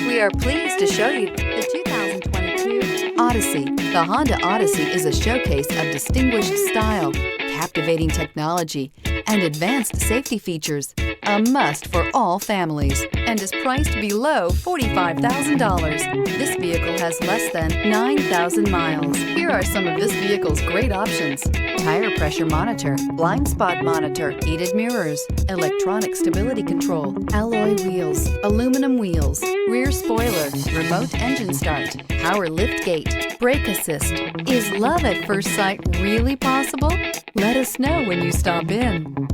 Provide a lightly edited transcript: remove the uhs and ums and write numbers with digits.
We are pleased to show you the 2022 Odyssey. The Honda Odyssey is a showcase of distinguished style, captivating technology, and advanced safety features. A must for all families and is priced below $45,000. This vehicle has less than 9,000 miles. Here are some of this vehicle's great options: tire pressure monitor, blind spot monitor, heated mirrors, electronic stability control, alloy wheels, aluminum wheels, rear spoiler, remote engine start, power lift gate, brake assist. Is love at first sight really possible? Let us know when you stop in.